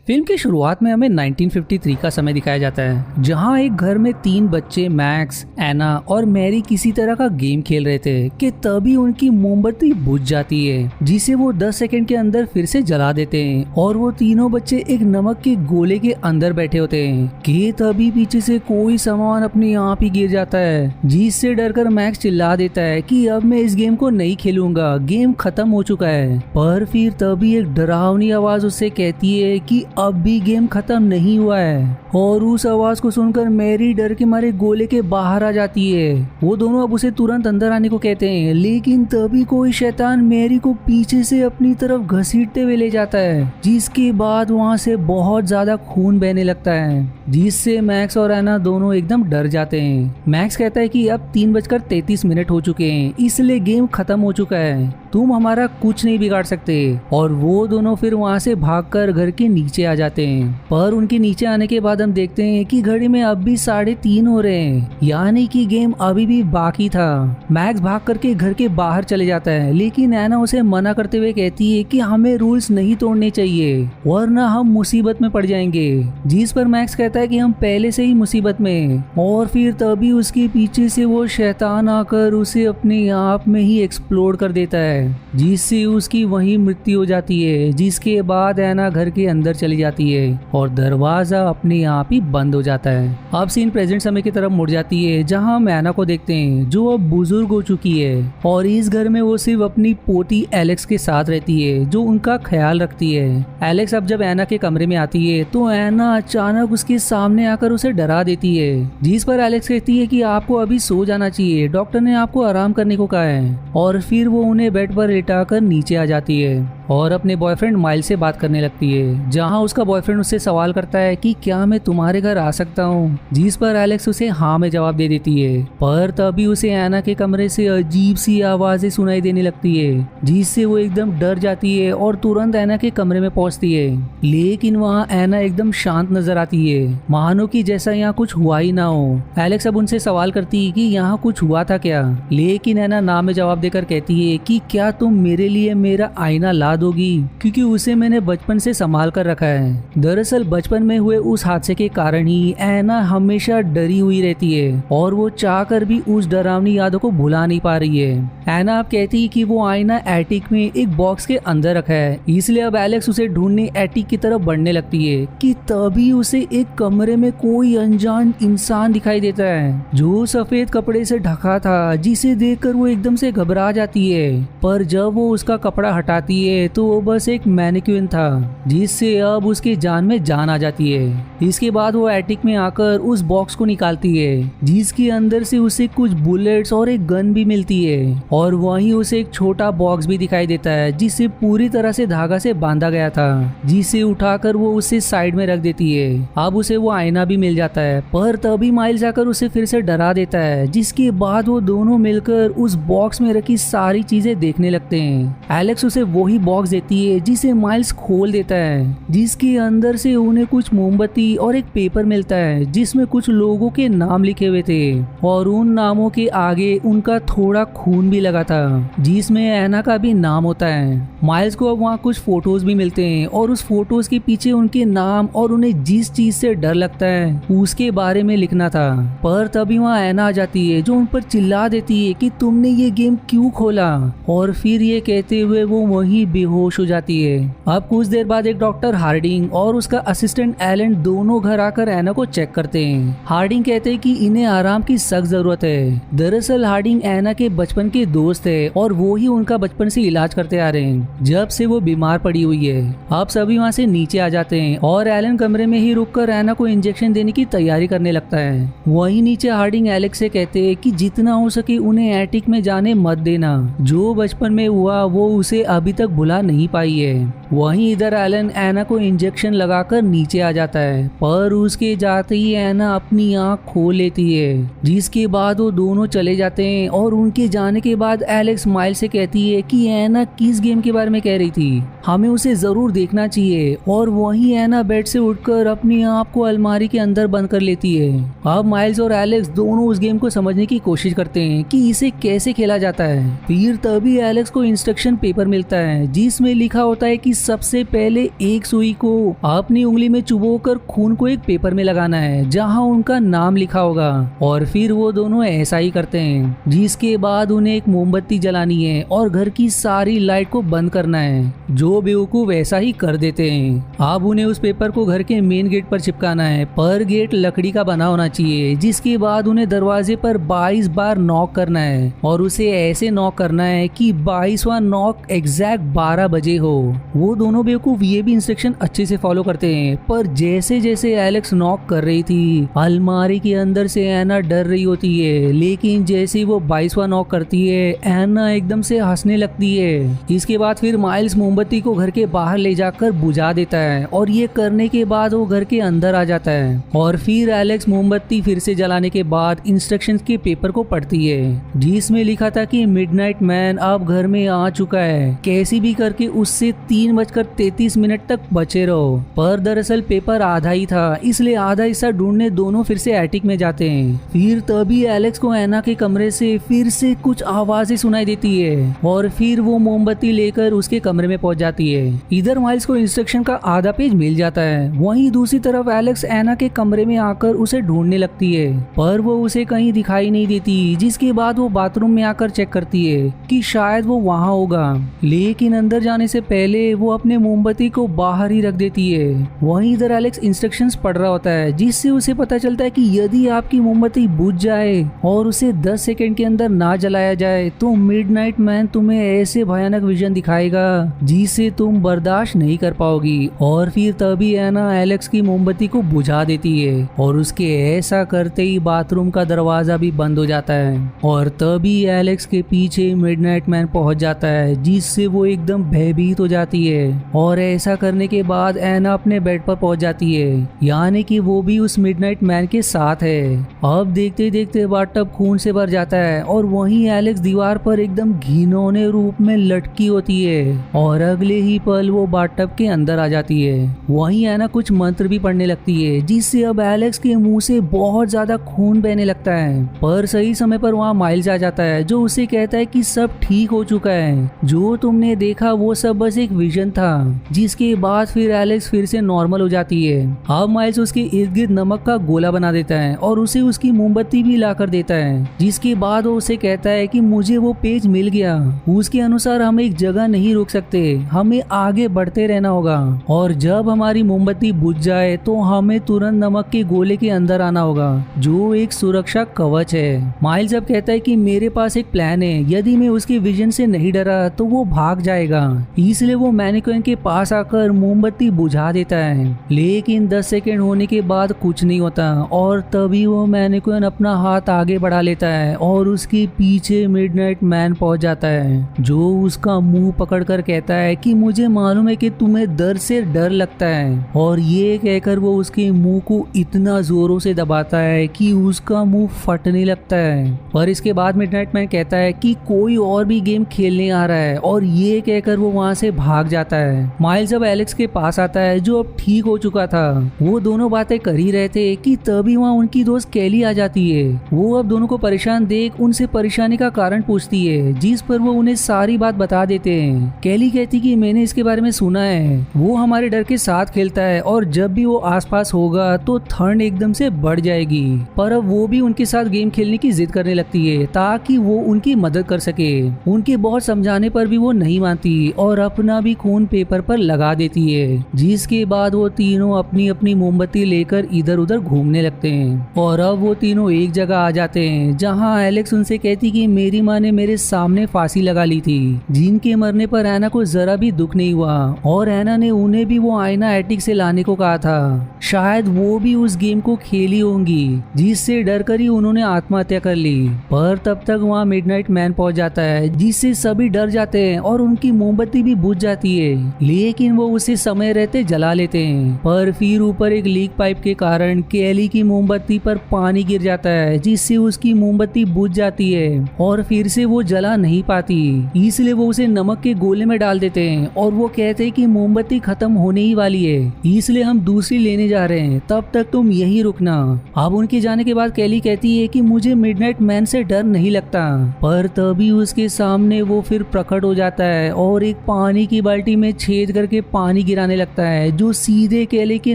Film की शुरुआत में हमें 1953 का समय दिखाया जाता है, जहां एक घर में 3 बच्चे मैक्स, एना और मैरी किसी तरह का गेम खेल रहे थे कि तभी उनकी मोमबत्ती बुझ जाती है, जिसे वो 10 सेकंड के अंदर फिर से जला देते हैं और वो तीनों बच्चे एक नमक के गोले के अंदर बैठे होते हैं कि तभी पीछे से कोई सामान अपने आप ही गिर जाता है, जिससे डरकर मैक्स चिल्ला देता है कि अब मैं इस गेम को नहीं खेलूंगा, गेम खत्म हो चुका है। पर फिर तभी एक डरावनी आवाज उससे कहती है कि अब भी गेम खत्म नहीं हुआ है, और उस आवाज को सुनकर मैरी डर के मारे गोले के बाहर आ जाती है। वो दोनों अब उसे तुरंत अंदर आने को कहते हैं, लेकिन तभी कोई शैतान मैरी को पीछे से अपनी तरफ घसीटते हुए ले जाता है, जिसके बाद वहाँ से बहुत ज्यादा खून बहने लगता है, जिससे मैक्स और एना दोनों एकदम डर जाते हैं। मैक्स कहता है कि अब 3:33 हो चुके हैं, इसलिए गेम खत्म हो चुका है, तुम हमारा कुछ नहीं बिगाड़ सकते। और वो दोनों फिर वहाँ से भागकर घर के नीचे आ जाते हैं। पर उनके नीचे आने के बाद हम देखते हैं कि घड़ी में अब भी 3:30 हो रहे हैं, यानी कि गेम अभी भी बाकी था। मैक्स भाग करके घर के बाहर चले जाता है, लेकिन एना उसे मना करते हुए कहती है कि हमें रूल्स नहीं तोड़ने चाहिए, वरना हम मुसीबत में पड़ जाएंगे। जिस पर मैक्स कहता है कि हम पहले से ही मुसीबत में। और फिर तभी उसके पीछे से वो शैतान आकर उसे अपने आप में ही एक्सप्लोड कर देता है, जिससे उसकी वहीं मृत्यु हो जाती है। जिसके बाद एना घर के अंदर चली जाती है और दरवाजा अपने आप ही बंद हो जाता है। अब सीन प्रेजेंट समय की तरफ मुड़ जाती है, जहां हम एना को देखते हैं जो अब बुजुर्ग हो चुकी है, और इस घर में वो सिर्फ अपनी पोती एलेक्स के साथ रहती है, जो उनका ख्याल रखती है। एलेक्स अब जब एना के कमरे में आती है तो एना अचानक उसके सामने आकर उसे डरा देती है, जिस पर एलेक्स कहती है कि आपको अभी सो जाना चाहिए, डॉक्टर ने आपको आराम करने को कहा है। और फिर वो उन्हें बेड पर लिटाकर नीचे आ जाती है और अपने बॉयफ्रेंड माइल से बात करने लगती है, जहां उसका बॉयफ्रेंड उससे सवाल करता है कि क्या मैं तुम्हारे घर आ सकता हूं, जिस पर एलेक्स उसे हाँ में जवाब दे देती है। पर तभी उसे एना के कमरे से अजीब सी आवाजें सुनाई देने लगती है, जिससे वो एकदम डर जाती है और तुरंत एना के कमरे में पहुंचती है। लेकिन वहां एना एकदम शांत नजर आती है, मानो कि जैसा यहाँ कुछ हुआ ही ना हो। एलेक्स अब उनसे सवाल करती है कि यहाँ कुछ हुआ था क्या, लेकिन एना ना में जवाब देकर कहती है कि क्या तुम मेरे लिए मेरा आईना ला दोगी, क्योंकि उसे मैंने बचपन से संभाल कर रखा है। दरअसल बचपन में हुए उस हादसे के कारण ही एना हमेशा डरी हुई रहती है और वो चाहकर भी उस डरावनी यादों को भुला नहीं पा रही है। एना अब कहती है कि वो आईना एटिक में एक बॉक्स के अंदर रखा है, इसलिए अब एलेक्स उसे ढूंढने एटिक की तरफ बढ़ने लगती है कि तभी उसे एक कमरे में कोई अनजान इंसान दिखाई देता है, जो सफेद कपड़े से ढका था, जिसे देखकर वो एकदम से घबरा जाती है। पर जब वो उसका कपड़ा हटाती है तो वो बस एक मैनिक्विन था, जिससे अब उसके जान में जान आ जाती है। इसके बाद वो एटिक में आकर उस बॉक्स को निकालती है, जिसके अंदर से उसे कुछ बुलेट्स और एक गन भी मिलती है, और वहीं उसे एक छोटा बॉक्स भी दिखाई देता है, जिसे पूरी तरह से धागा से बांधा गया था, जिसे उठाकर वो उसे साइड में रख देती है। अब उसे वो आईना भी मिल जाता है, पर तभी माइल्स आकर उसे फिर से डरा देता है, जिसके बाद वो दोनों मिलकर उस बॉक्स में रखी सारी चीजें देखने लगते हैं। एलेक्स उसे वही बॉक्स देती है, जिसे माइल्स खोल देता है, जिसके अंदर से उन्हें कुछ मोमबत्ती और एक पेपर मिलता है, जिसमें कुछ लोगों के नाम लिखे हुए थे, और उन नामों के आगे उनका थोड़ा खून भी लगा था, जिसमें एना का भी नाम होता है। माइल्स को अब वहाँ कुछ फोटोज भी मिलते हैं, और उस फोटोज के पीछे उनके नाम और उन्हें जिस चीज से डर लगता है उसके बारे में लिखना था। पर तभी वहाँ एना आ जाती है, जो उन पर चिल्ला देती है कि तुमने ये गेम क्यों खोला, और फिर ये कहते हुए वो वहीं बेहोश हो जाती है। अब कुछ देर बाद एक डॉक्टर हार्डिंग और उसका असिस्टेंट एलन दोनों घर आकर एना को चेक करते हैं। हार्डिंग कहते हैं कि इन्हें आराम की सख्त जरूरत है। दरअसल हार्डिंग एना के बचपन के दोस्त है, और वो ही उनका बचपन से इलाज करते आ रहे हैं, जब से वो बीमार पड़ी हुई है। अब सभी वहाँ से नीचे आ जाते हैं, और एलन कमरे में ही रुककर एना को इंजेक्शन देने की तैयारी करने लगता है। वहीं नीचे हार्डिंग एलेक्स से कहते हैं कि जितना हो सके उन्हें एटिक में जाने मत देना, जो बचपन में हुआ वो उसे अभी तक भुला नहीं पाई है। वहीं इधर एलन एना को इंजेक्शन लगाकर नीचे आ जाता है, पर उसके जाते ही एना अपनी आंख खोल लेती है, जिसके बाद वो दोनों चले जाते हैं। और उनके जाने के बाद एलेक्स माइल से कहती है कि एना किस गेम के बारे में कह रही थी, हमें उसे जरूर देखना चाहिए। और वहीं एना बेड से उठकर अपने आप को अलमारी के अंदर बंद कर लेती है। अब माइल्स और एलेक्स दोनों उस गेम को समझने की कोशिश करते हैं कि इसे कैसे खेला जाता है। फिर तभी एलेक्स को इंस्ट्रक्शन पेपर मिलता है, जिसमें लिखा होता है कि सबसे पहले एक सुई को अपनी उंगली में चुबोकर खून को एक पेपर में लगाना है जहां उनका नाम लिखा होगा, और फिर वो दोनों ऐसा ही करते हैं। जिसके बाद उन्हें एक मोमबत्ती जलानी है और घर की सारी लाइट को बंद करना है। जो बेवकूफ वैसा ही कर देते हैं। अब उन्हें उस पेपर को घर के मेन गेट पर चिपकाना है, पर गेट लकड़ी का बना होना चाहिए। जिसके बाद उन्हें दरवाजे पर 22 बार नॉक करना है और उसे ऐसे नॉक करना है कि 22वां नॉक एग्जैक्ट 12 बजे हो। वो दोनों बेवकूफ ये भी इंस्ट्रक्शन अच्छे से फॉलो करते हैं, पर जैसे जैसे एलेक्स नॉक कर रही थी, अलमारी के अंदर से एना डर रही होती है। लेकिन जैसे ही वो 22वां नॉक करती है, एना एकदम से हंसने लगती है। इसके बाद फिर माइल्स मोमबत्ती को घर के बाहर ले जाकर बुझा देता है और ये करने के बाद वो घर के अंदर आ जाता है। और फिर एलेक्स मोमबत्ती फिर से जलाने के बाद इंस्ट्रक्शंस के पेपर को पढ़ती है, जिसमें लिखा था कि मिडनाइट मैन अब घर में आ चुका है, कैसी भी करके उससे 3:33 तक बचे रहो। पर दरअसल पेपर आधा ही था, इसलिए आधा हिस्सा ढूंढने दोनों फिर से एटिक में जाते हैं। फिर तभी एलेक्स को एना के कमरे से फिर से कुछ आवाजें सुनाई देती है और फिर वो मोमबत्ती लेकर उसके कमरे में पहुंच जाती है। इधर माइल्स को इंस्ट्रक्शन का आधा पेज मिल जाता है, वहीं दूसरी तरफ एलेक्स एना के कमरे में आकर उसे ढूंढने लगती है, पर वो उसे कहीं दिखाई नहीं देती। जिसके बाद वो बाथरूम में आकर चेक करती है कि शायद वो वहाँ होगा, लेकिन अंदर जाने से पहले वो अपने मोमबत्ती को बाहर ही रख देती है। वहीं इधर एलेक्स इंस्ट्रक्शंस पढ़ रहा होता है, जिससे उसे पता चलता है कि यदि आपकी मोमबत्ती बुझ जाए और उसे 10 सेकंड के अंदर ना जलाया जाए तो मिडनाइट मैन तुम्हें ऐसे भयानक विजन दिखाएगा जिसे तुम बर्दाश्त नहीं कर पाओगी। और फिर तभी एना एलेक्स की मोमबत्ती को बुझा देती है और उसके ऐसा करते ही बाथरूम का दरवाजा भी बंद हो जाता है और तभी एलेक्स के पीछे मिडनाइट मैन पहुंच जाता है, जिससे वो एकदम भयभीत हो जाती है। और ऐसा करने के बाद एना अपने बेड पर पहुंच जाती है, यानी कि वो भी उस मिडनाइट मैन के साथ है। अब देखते देखते बाथटब खून से भर जाता है और वहीं एलेक्स दीवार पर एकदम घिनौने रूप में लटकी होती है और अगले ही पल वो बाथटब के अंदर आ जाती है। वहीं एना कुछ मंत्र भी पढ़ने लगती है, जिससे अब एलेक्स के मुंह से बहुत ज्यादा खून बहने लगता है। पर सही समय पर वहाँ माइल्स आ जाता है, जो उसे कहता है कि सब ठीक हो चुका है, जो तुमने देखा वो सब बस एक विजन था। जिसके बाद फिर एलेक्स फिर से नॉर्मल हो जाती है। अब माइल्स उसके इर्द गिर्द नमक का गोला बना देता है और उसे उसकी मोमबत्ती भी ला कर देता है। जिसके बाद वो उसे कहता है कि मुझे वो पेज मिल गया, उसके अनुसार हम एक जगह नहीं रुक सकते, हमें आगे बढ़ते रहना होगा और जब हमारी मोमबत्ती बुझ जाए तो हमें तुरंत नमक के गोले के अंदर आना होगा, जो एक सुरक्षा कवच है। माइल्स अब कहता है कि मेरे पास एक प्लान है, यदि मैं उसके विजन से नहीं डरा तो वो भाग जाएगा। इसलिए वो मैनिक्विन के पास आकर मोमबत्ती बुझा देता है, लेकिन 10 सेकंड होने के बाद कुछ नहीं होता और तभी वो मैनिक्विन अपना हाथ आगे बढ़ा लेता है और उसके पीछे मिडनाइट मैन पहुंच जाता है, जो उसका मुंह पकड़कर कहता है कि मुझे मालूम है कि तुम्हें दर्द से डर लगता है। और ये कहकर वो उसके मुंह को इतना जोरों से दबाता है कि उसका मुंह फटने लगता है। पर इसके बाद मिडनाइट मैन कहता है कि कोई और भी गेम खेलने आ रहा है और ये कहकर वो वहाँ से भाग जाता है। माइल्स अब एलेक्स के पास आता है, जो अब ठीक हो चुका था। वो दोनों बातें कर ही रहे थे कि तभी वहाँ उनकी दोस्त कैली आ जाती है। वो अब दोनों को परेशान देख उनसे परेशानी का कारण पूछती है, जिस पर वो उन्हें सारी बात बता देते हैं। कैली कहती कि मैंने इसके बारे में सुना है, वो हमारे डर के साथ खेलता है और जब भी वो आसपास होगा तो ठंड एकदम से बढ़ जाएगी। पर अब वो भी उनके साथ गेम खेलने की जिद करने लगती है ताकि वो उनकी मदद कर सके। उनके बहुत समझाने पर भी वो नहीं मानती और अपना भी खून पेपर पर लगा देती है। जिसके बाद वो तीनों अपनी अपनी मोमबत्ती लेकर इधर उधर घूमने लगते हैं और अब वो तीनों एक जगह आ जाते हैं, जहाँ एलेक्स उनसे कहती कि मेरी माँ ने मेरे सामने फांसी लगा ली थी, जिनके मरने पर एना को जरा भी दुख नहीं हुआ और एना ने उन्हें भी वो आईना एटिक से लाने को कहा था। शायद वो भी उस गेम को खेली होंगी, जिससे डर कर ही उन्होंने आत्महत्या कर ली। पर तब तक वहाँ मिडनाइट मैन पहुंच जाता है, जिससे सभी डर जाते हैं और उनकी मोमबत्ती भी बुझ जाती है, लेकिन वो उसे समय रहते जला लेते हैं। पर फिर ऊपर एक लीक पाइप के कारण कैली की मोमबत्ती पर पानी गिर जाता है, जिससे उसकी मोमबत्ती बुझ जाती है और फिर से वो जला नहीं पाती। इसलिए वो उसे नमक के गोले में डाल देते हैं और वो कहते हैं कि मोमबत्ती खत्म होने ही वाली है, इसलिए हम दूसरी लेने जा रहे हैं, तब तक तुम यहीं रुकना। अब उनके जाने के बाद कैली कहती है कि मुझे मिडनाइट मैन से डर नहीं लगता। पर तभी उसके सामने वो फिर प्रकट हो जाता है और एक पानी की बाल्टी में छेद करके पानी गिराने आने लगता है जो सीधे केले के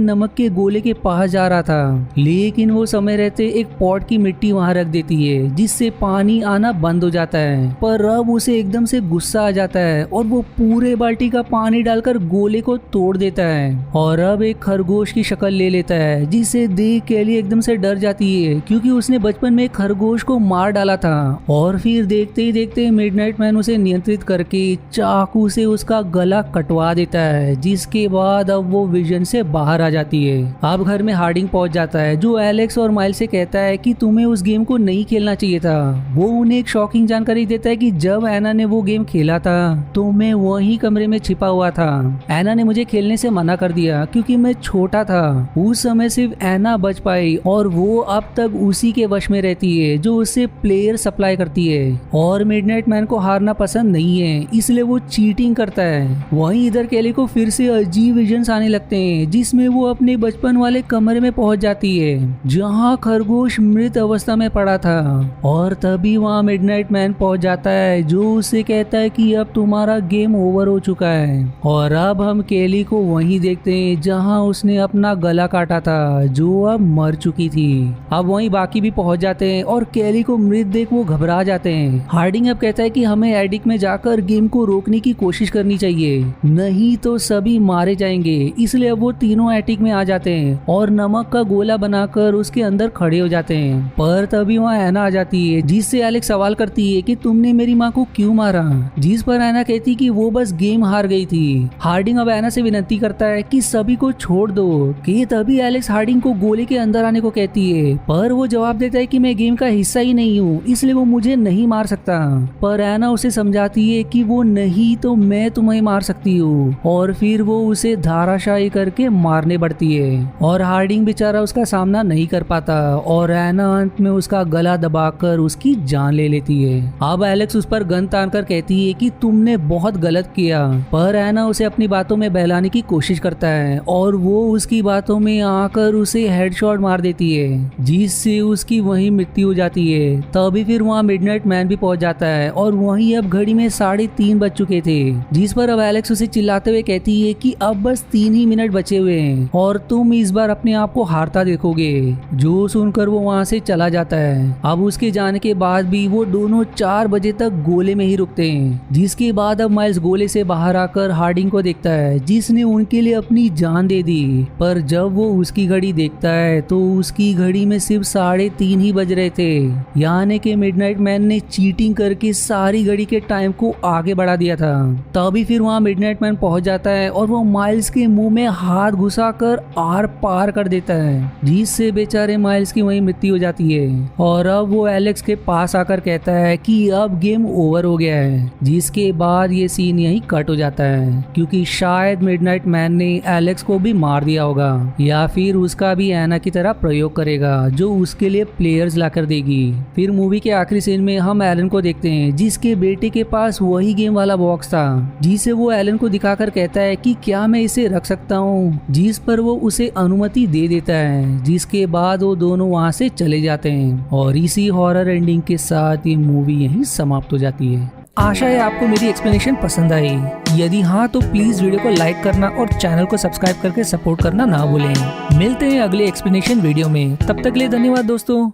नमक के गोले के पास जा रहा था, लेकिन वो समय रहते एक पॉट की मिट्टी वहाँ रख देती है जिससे पानी आना बंद हो जाता है। पर अब उसे एकदम से गुस्सा आ जाता है और वो पूरे बाल्टी का पानी डालकर गोले को तोड़ देता है और अब एक खरगोश की शक्ल ले लेता है, जिसे देख केली एकदम से डर जाती है क्योंकि उसने बचपन में एक खरगोश को मार डाला था। और फिर देखते ही देखते मिडनाइट मैन उसे नियंत्रित करके चाकू से उसका गला कटवा देता है, जिसके बाद अब वो विजन से बाहर आ जाती है। अब घर में हार्डिंग पहुंच जाता है जो एलेक्स और माइल्स से कहता है कि तुम्हें उस गेम को नहीं खेलना चाहिए था। वो उन्हें एक शॉकिंग जानकारी देता है कि जब एना ने वो गेम खेला था तो मैं वही कमरे में छिपा हुआ था। एना ने मुझे खेलने से मना कर दिया क्योंकि मैं छोटा था। उस समय सिर्फ एना बच पाई और वो अब तक उसी के वश में रहती है जो उसे प्लेयर सप्लाई करती है। और मिडनाइट मैन को हारना पसंद नहीं है, इसलिए वो चीटिंग करता है। वहीं इधर केली को फिर से अजीब विजन्स आने लगते हैं जिसमें वो अपने बचपन वाले कमरे में पहुंच जाती है जहां खरगोश मृत अवस्था में पड़ा था। और तभी वहां मिडनाइट मैन पहुंच जाता है जो उसे कहता है कि अब तुम्हारा गेम ओवर हो चुका है। और अब हम केली को वहीं देखते हैं जहां उसने अपना गला काटा था जो अब मर चुकी थी। अब वहीं बाकी भी पहुंच जाते हैं और केली को मृत देख वो घबरा जाते हैं। हार्डिंग अब कहता है कि हमें एडिक में जाकर गेम को रोकने की कोशिश करनी चाहिए, नहीं तो सभी मारे जाएंगे। इसलिए अब वो तीनों एटिक में आ जाते हैं और नमक का गोला बनाकर उसके अंदर खड़े हो जाते हैं। पर तभी वहाँ एना आ जाती है जिससे एलेक्स सवाल करती है कि तुमने मेरी माँ को क्यों मारा, जिस पर एना कहती कि वो बस गेम हार गई थी। हार्डिंग अब एना से विनती करता है कि सभी को छोड़ दो कि तभी एलेक्स हार्डिंग को गोले के अंदर आने को कहती है, पर वो जवाब देता है कि मैं गेम का हिस्सा ही नहीं हूँ इसलिए वो मुझे नहीं मार सकता। पर एना उसे समझाती है कि वो नहीं तो मैं तुम्हें मार सकती हूँ और फिर वो उसे धाराशायी करके मारने बढ़ती है। और हार्डिंग बेचारा उसका सामना नहीं कर पाता और एना अंत में उसका गला दबाकर उसकी जान ले लेती है। अब एलेक्स उस पर गन तानकर कहती है कि तुमने बहुत गलत किया, पर एना उसे अपनी बातों में बहलाने की कोशिश करता है और वो उसकी बातों में आकर उसे हेडशॉट मार देती है जिससे उसकी वहीं मृत्यु हो जाती है। तभी फिर वहाँ मिडनाइट मैन भी पहुंच जाता है और वहीं अब घड़ी में 3:30 बज चुके थे, जिस पर अब एलेक्स उसे चिल्लाते हुए कहती है कि अब बस 3 ही मिनट बचे हुए हैं और तुम इस बार अपने आप को हारता देखोगे। जो सुनकर वो वहाँ से चला जाता है। अब उसके जाने के बाद भी वो दोनों 4 बजे तक गोले में ही रुकते हैं, जिसके बाद अब माइल्स गोले से बाहर आकर हार्डिंग को देखता है जिसने उनके लिए अपनी जान दे दी। पर जब वो उसकी घड़ी देखता है तो उसकी घड़ी में सिर्फ 3:30 ही बज रहे थे, यानी कि मिडनाइट मैन ने चीटिंग करके सारी घड़ी के टाइम को आगे बढ़ा दिया था। तभी फिर वहाँ मिडनाइट मैन पहुंच जाता है और वो माइल्स के मुंह में हाथ घुसाकर आर पार कर देता है, जिससे बेचारे माइल्स की वहीं मृत्यु हो जाती है। और अब वो एलेक्स के पास आकर कहता है कि अब गेम ओवर हो गया है, जिसके बाद ये सीन यहीं कट हो जाता है क्योंकि शायद मिडनाइट मैन ने एलेक्स को भी मार दिया होगा या फिर उसका भी एना की तरह प्रयोग करेगा जो उसके लिए प्लेयर्स लाकर देगी। फिर मूवी के आखिरी सीन में हम एलन को देखते हैं जिसके बेटे के पास वही गेम वाला बॉक्स था, जिसे वो एलन को दिखाकर कहता है कि क्या मैं इसे रख सकता हूँ, जिस पर वो उसे अनुमति दे देता है। जिसके बाद वो दोनों वहाँ से चले जाते हैं और इसी हॉरर एंडिंग के साथ ये मूवी यहीं समाप्त हो जाती है। आशा है आपको मेरी एक्सप्लेनेशन पसंद आई। यदि हाँ तो प्लीज वीडियो को लाइक करना और चैनल को सब्सक्राइब करके सपोर्ट करना ना भूलें। मिलते हैं अगले एक्सप्लेनेशन वीडियो में, तब तक के लिए धन्यवाद दोस्तों।